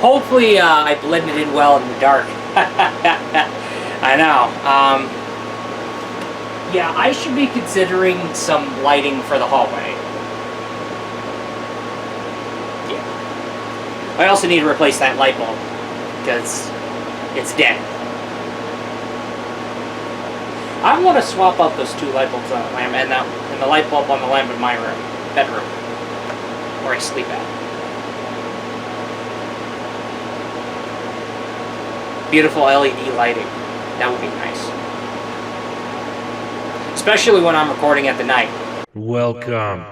Hopefully, I blended in well in the dark. I know. Yeah, I should be considering some lighting for the hallway. Yeah. I also need to replace that light bulb, because it's dead. I want to swap out those two light bulbs on the lamp and the light bulb on the lamp in my bedroom, where I sleep at. Beautiful LED lighting. That would be nice. Especially when I'm recording at the night. Welcome,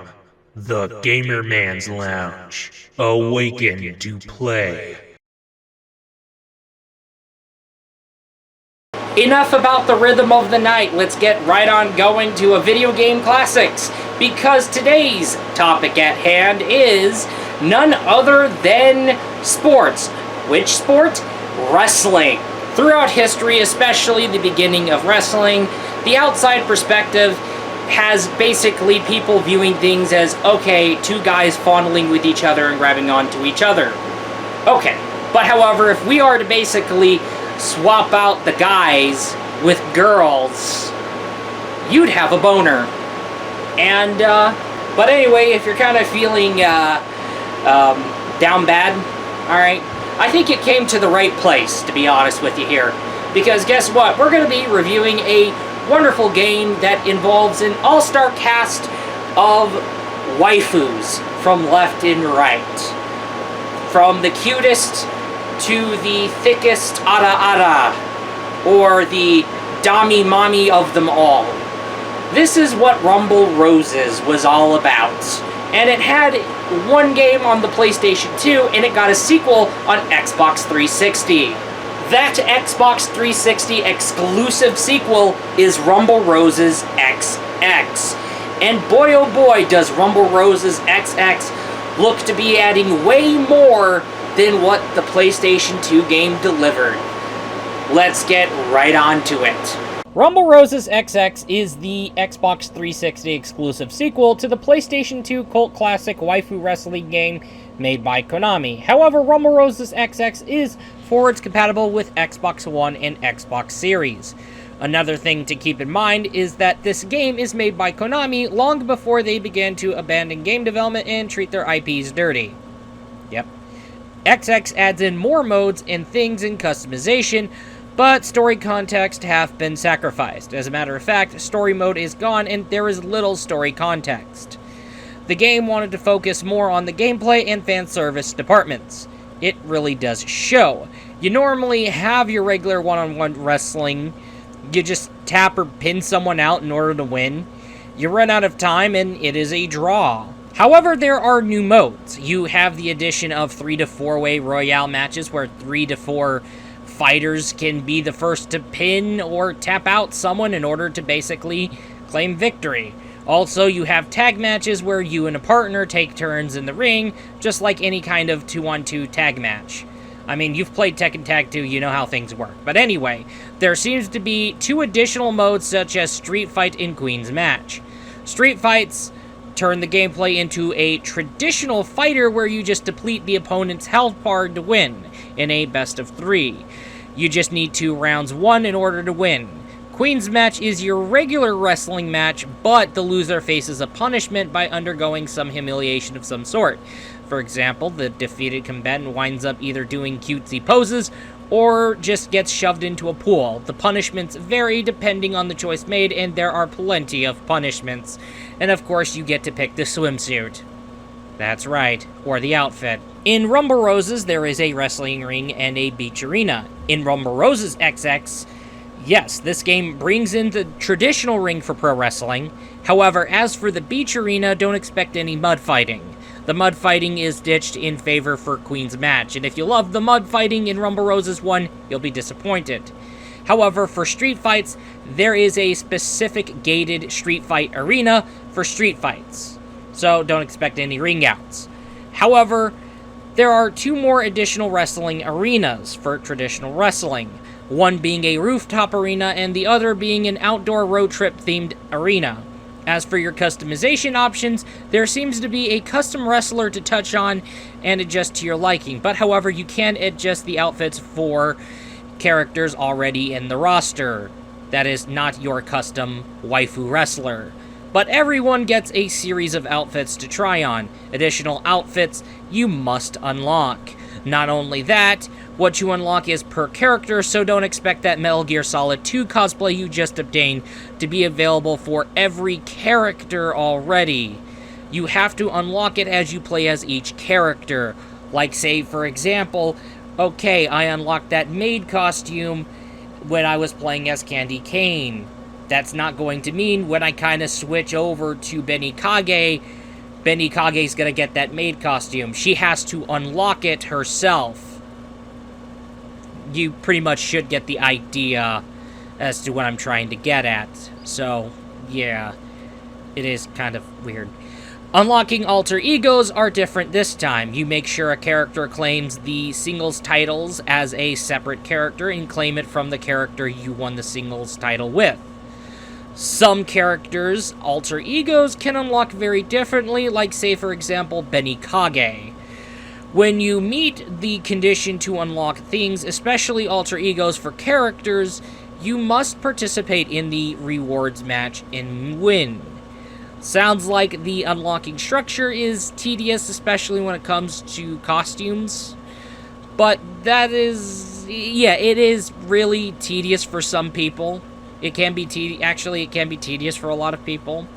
the Gamer Man's Lounge. Awaken to play. Enough about the rhythm of the night. Let's get right on going to a video game classics, because today's topic at hand is none other than sports. Which sport? Wrestling. Throughout history, especially the beginning of wrestling, the outside perspective has basically people viewing things as, okay, two guys fondling with each other and grabbing onto each other. Okay, but however, if we are to basically swap out the guys with girls, you'd have a boner. And, but anyway, if you're kind of feeling, down bad, alright, I think it came to the right place, to be honest with you here. Because guess what? We're going to be reviewing a wonderful game that involves an all-star cast of waifus from left and right. From the cutest to the thickest ara-ara, or the dami mommy of them all. This is what Rumble Roses was all about. And it had one game on the PlayStation 2, and it got a sequel on Xbox 360. That Xbox 360 exclusive sequel is Rumble Roses XX. And boy oh boy does Rumble Roses XX look to be adding way more than what the PlayStation 2 game delivered. Let's get right on to it. Rumble Roses XX is the Xbox 360 exclusive sequel to the PlayStation 2 cult classic waifu wrestling game made by Konami. However, Rumble Roses XX is forwards compatible with Xbox One and Xbox Series. Another thing to keep in mind is that this game is made by Konami long before they began to abandon game development and treat their IPs dirty. Yep. XX adds in more modes and things in customization, but story context have been sacrificed. As a matter of fact, story mode is gone and there is little story context. The game wanted to focus more on the gameplay and fan service departments. It really does show. You normally have your regular one-on-one wrestling. You just tap or pin someone out in order to win. You run out of time and it is a draw. However, there are new modes. You have the addition of 3 to 4-way Royale matches where 3 to 4 fighters can be the first to pin or tap out someone in order to basically claim victory. Also, you have tag matches where you and a partner take turns in the ring, just like any kind of 2-on-2 tag match. I mean, you've played Tekken Tag 2, you know how things work. But anyway, there seems to be 2 additional modes such as Street Fight and Queen's Match. Street Fights turn the gameplay into a traditional fighter where you just deplete the opponent's health bar to win in a best of 3. You just need 2 rounds won in order to win. Queen's Match is your regular wrestling match, but the loser faces a punishment by undergoing some humiliation of some sort. For example, the defeated combatant winds up either doing cutesy poses or just gets shoved into a pool. The punishments vary depending on the choice made, and there are plenty of punishments. And of course, you get to pick the swimsuit. That's right, or the outfit. In Rumble Roses, there is a wrestling ring and a beach arena. In Rumble Roses XX, yes, this game brings in the traditional ring for pro wrestling. However, as for the beach arena, don't expect any mud fighting. The mud fighting is ditched in favor for Queen's Match, and if you love the mud fighting in Rumble Roses 1, you'll be disappointed. However, for street fights, there is a specific gated street fight arena for street fights, so don't expect any ring outs. However, there are 2 more additional wrestling arenas for traditional wrestling, one being a rooftop arena and the other being an outdoor road trip themed arena. As for your customization options, there seems to be a custom wrestler to touch on and adjust to your liking, but however, you can adjust the outfits for characters already in the roster. That is not your custom waifu wrestler. But everyone gets a series of outfits to try on. Additional outfits you must unlock. Not only that, what you unlock is per character, so don't expect that Metal Gear Solid 2 cosplay you just obtained to be available for every character already. You have to unlock it as you play as each character. Like, say, for example, okay, I unlocked that maid costume when I was playing as Candy Cane. That's not going to mean when I kind of switch over to Benny Kage's gonna get that maid costume. She has to unlock it herself. You pretty much should get the idea as to what I'm trying to get at. So, yeah, it is kind of weird. Unlocking alter egos are different this time. You make sure a character claims the singles titles as a separate character and claim it from the character you won the singles title with. Some characters' alter egos can unlock very differently, like, say, for example, Benny Kage. When you meet the condition to unlock things, especially alter egos for characters, you must participate in the rewards match and win. Sounds like the unlocking structure is tedious, especially when it comes to costumes. But that is... yeah, it is really tedious for some people. It can be tedious for a lot of people.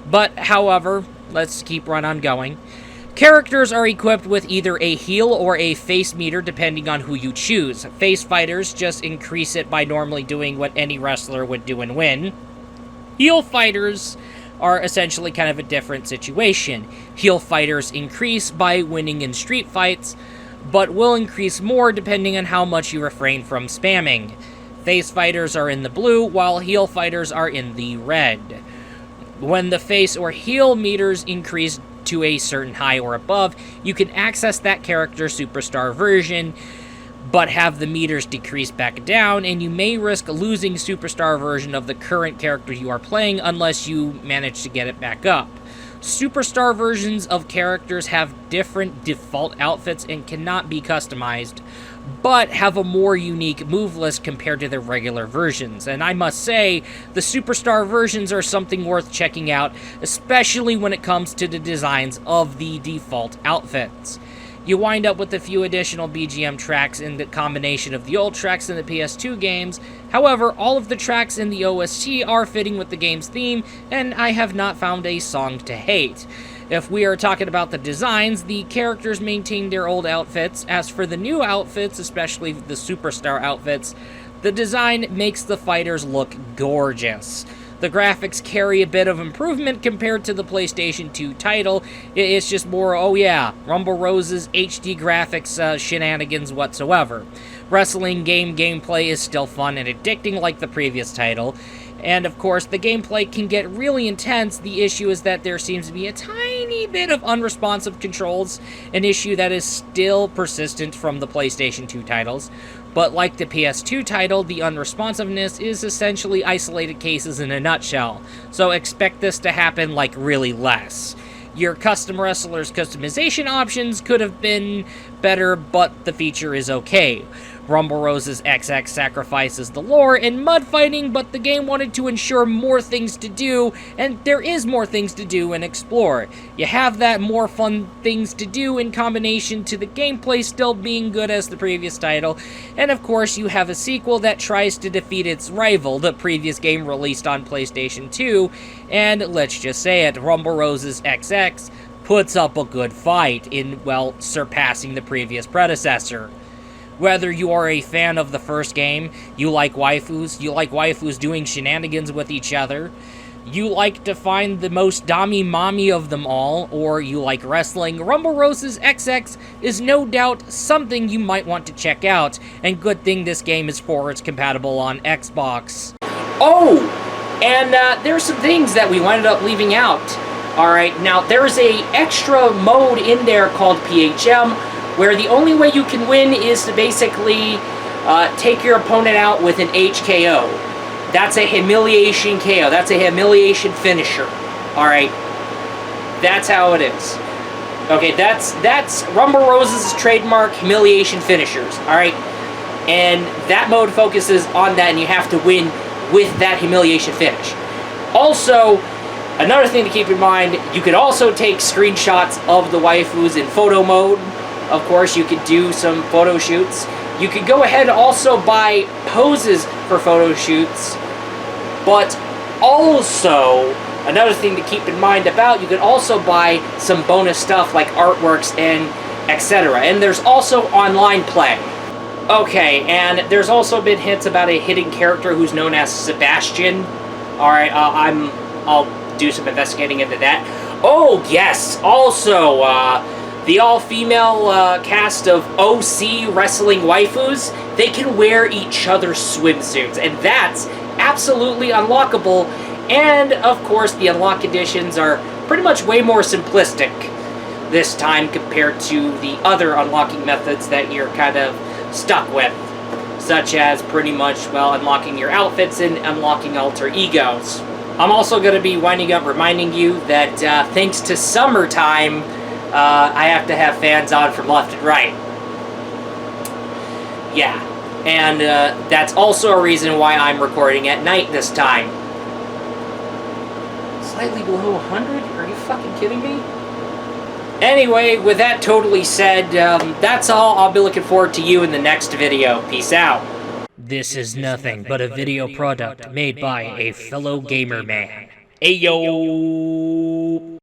But, however, let's keep right on going. Characters are equipped with either a heal or a face meter, depending on who you choose. Face fighters just increase it by normally doing what any wrestler would do and win. Heal fighters are essentially kind of a different situation. Heal fighters increase by winning in street fights, but will increase more depending on how much you refrain from spamming. Face fighters are in the blue, while heal fighters are in the red. When the face or heal meters increase to a certain high or above, you can access that character's superstar version, but have the meters decrease back down, and you may risk losing superstar version of the current character you are playing unless you manage to get it back up. Superstar versions of characters have different default outfits and cannot be customized, but have a more unique move list compared to their regular versions. And I must say, the Superstar versions are something worth checking out, especially when it comes to the designs of the default outfits. You wind up with a few additional BGM tracks in the combination of the old tracks in the PS2 games. However, all of the tracks in the OST are fitting with the game's theme, and I have not found a song to hate. If we are talking about the designs, the characters maintain their old outfits. As for the new outfits, especially the Superstar outfits, the design makes the fighters look gorgeous. The graphics carry a bit of improvement compared to the PlayStation 2 title. It's just more, oh yeah, Rumble Rose's HD graphics shenanigans whatsoever. Wrestling gameplay is still fun and addicting like the previous title. And of course, the gameplay can get really intense. The issue is that there seems to be a tiny bit of unresponsive controls, an issue that is still persistent from the PlayStation 2 titles. But like the PS2 title, the unresponsiveness is essentially isolated cases in a nutshell. So expect this to happen like really less. Your custom wrestler's customization options could have been better, but the feature is okay. Rumble Rose's XX sacrifices the lore in mud fighting, but the game wanted to ensure more things to do, and there is more things to do and explore. You have that more fun things to do in combination to the gameplay still being good as the previous title, and of course you have a sequel that tries to defeat its rival, the previous game released on PlayStation 2, and let's just say it, Rumble Rose's XX puts up a good fight in, well, surpassing the previous predecessor. Whether you are a fan of the first game, you like waifus doing shenanigans with each other, you like to find the most dami-mami of them all, or you like wrestling, Rumble Rose's XX is no doubt something you might want to check out, and good thing this game is forwards compatible on Xbox. Oh, and there's some things that we ended up leaving out. Alright, now there's a extra mode in there called PHM, where the only way you can win is to basically take your opponent out with an HKO. That's a humiliation KO. That's a humiliation finisher. Alright? That's how it is. Okay, that's Rumble Rose's trademark humiliation finishers. Alright? And that mode focuses on that, and you have to win with that humiliation finish. Also, another thing to keep in mind, you could also take screenshots of the waifus in photo mode. Of course, you could do some photo shoots. You could go ahead and also buy poses for photo shoots. But also, another thing to keep in mind about, you could also buy some bonus stuff like artworks and etc. And there's also online play. Okay, and there's also been hints about a hidden character who's known as Sebastian. Alright, I'll do some investigating into that. Oh, yes, also, the all-female cast of OC wrestling waifus, they can wear each other's swimsuits, and that's absolutely unlockable. And, of course, the unlock conditions are pretty much way more simplistic this time compared to the other unlocking methods that you're kind of stuck with, such as pretty much, well, unlocking your outfits and unlocking alter egos. I'm also going to be winding up reminding you that thanks to summertime, I have to have fans on from left and right. Yeah, and that's also a reason why I'm recording at night this time. Slightly below 100? Are you fucking kidding me? Anyway, with that totally said, that's all. I'll be looking forward to you in the next video. Peace out. This is nothing but a video product made by a fellow gamer man. Ayo!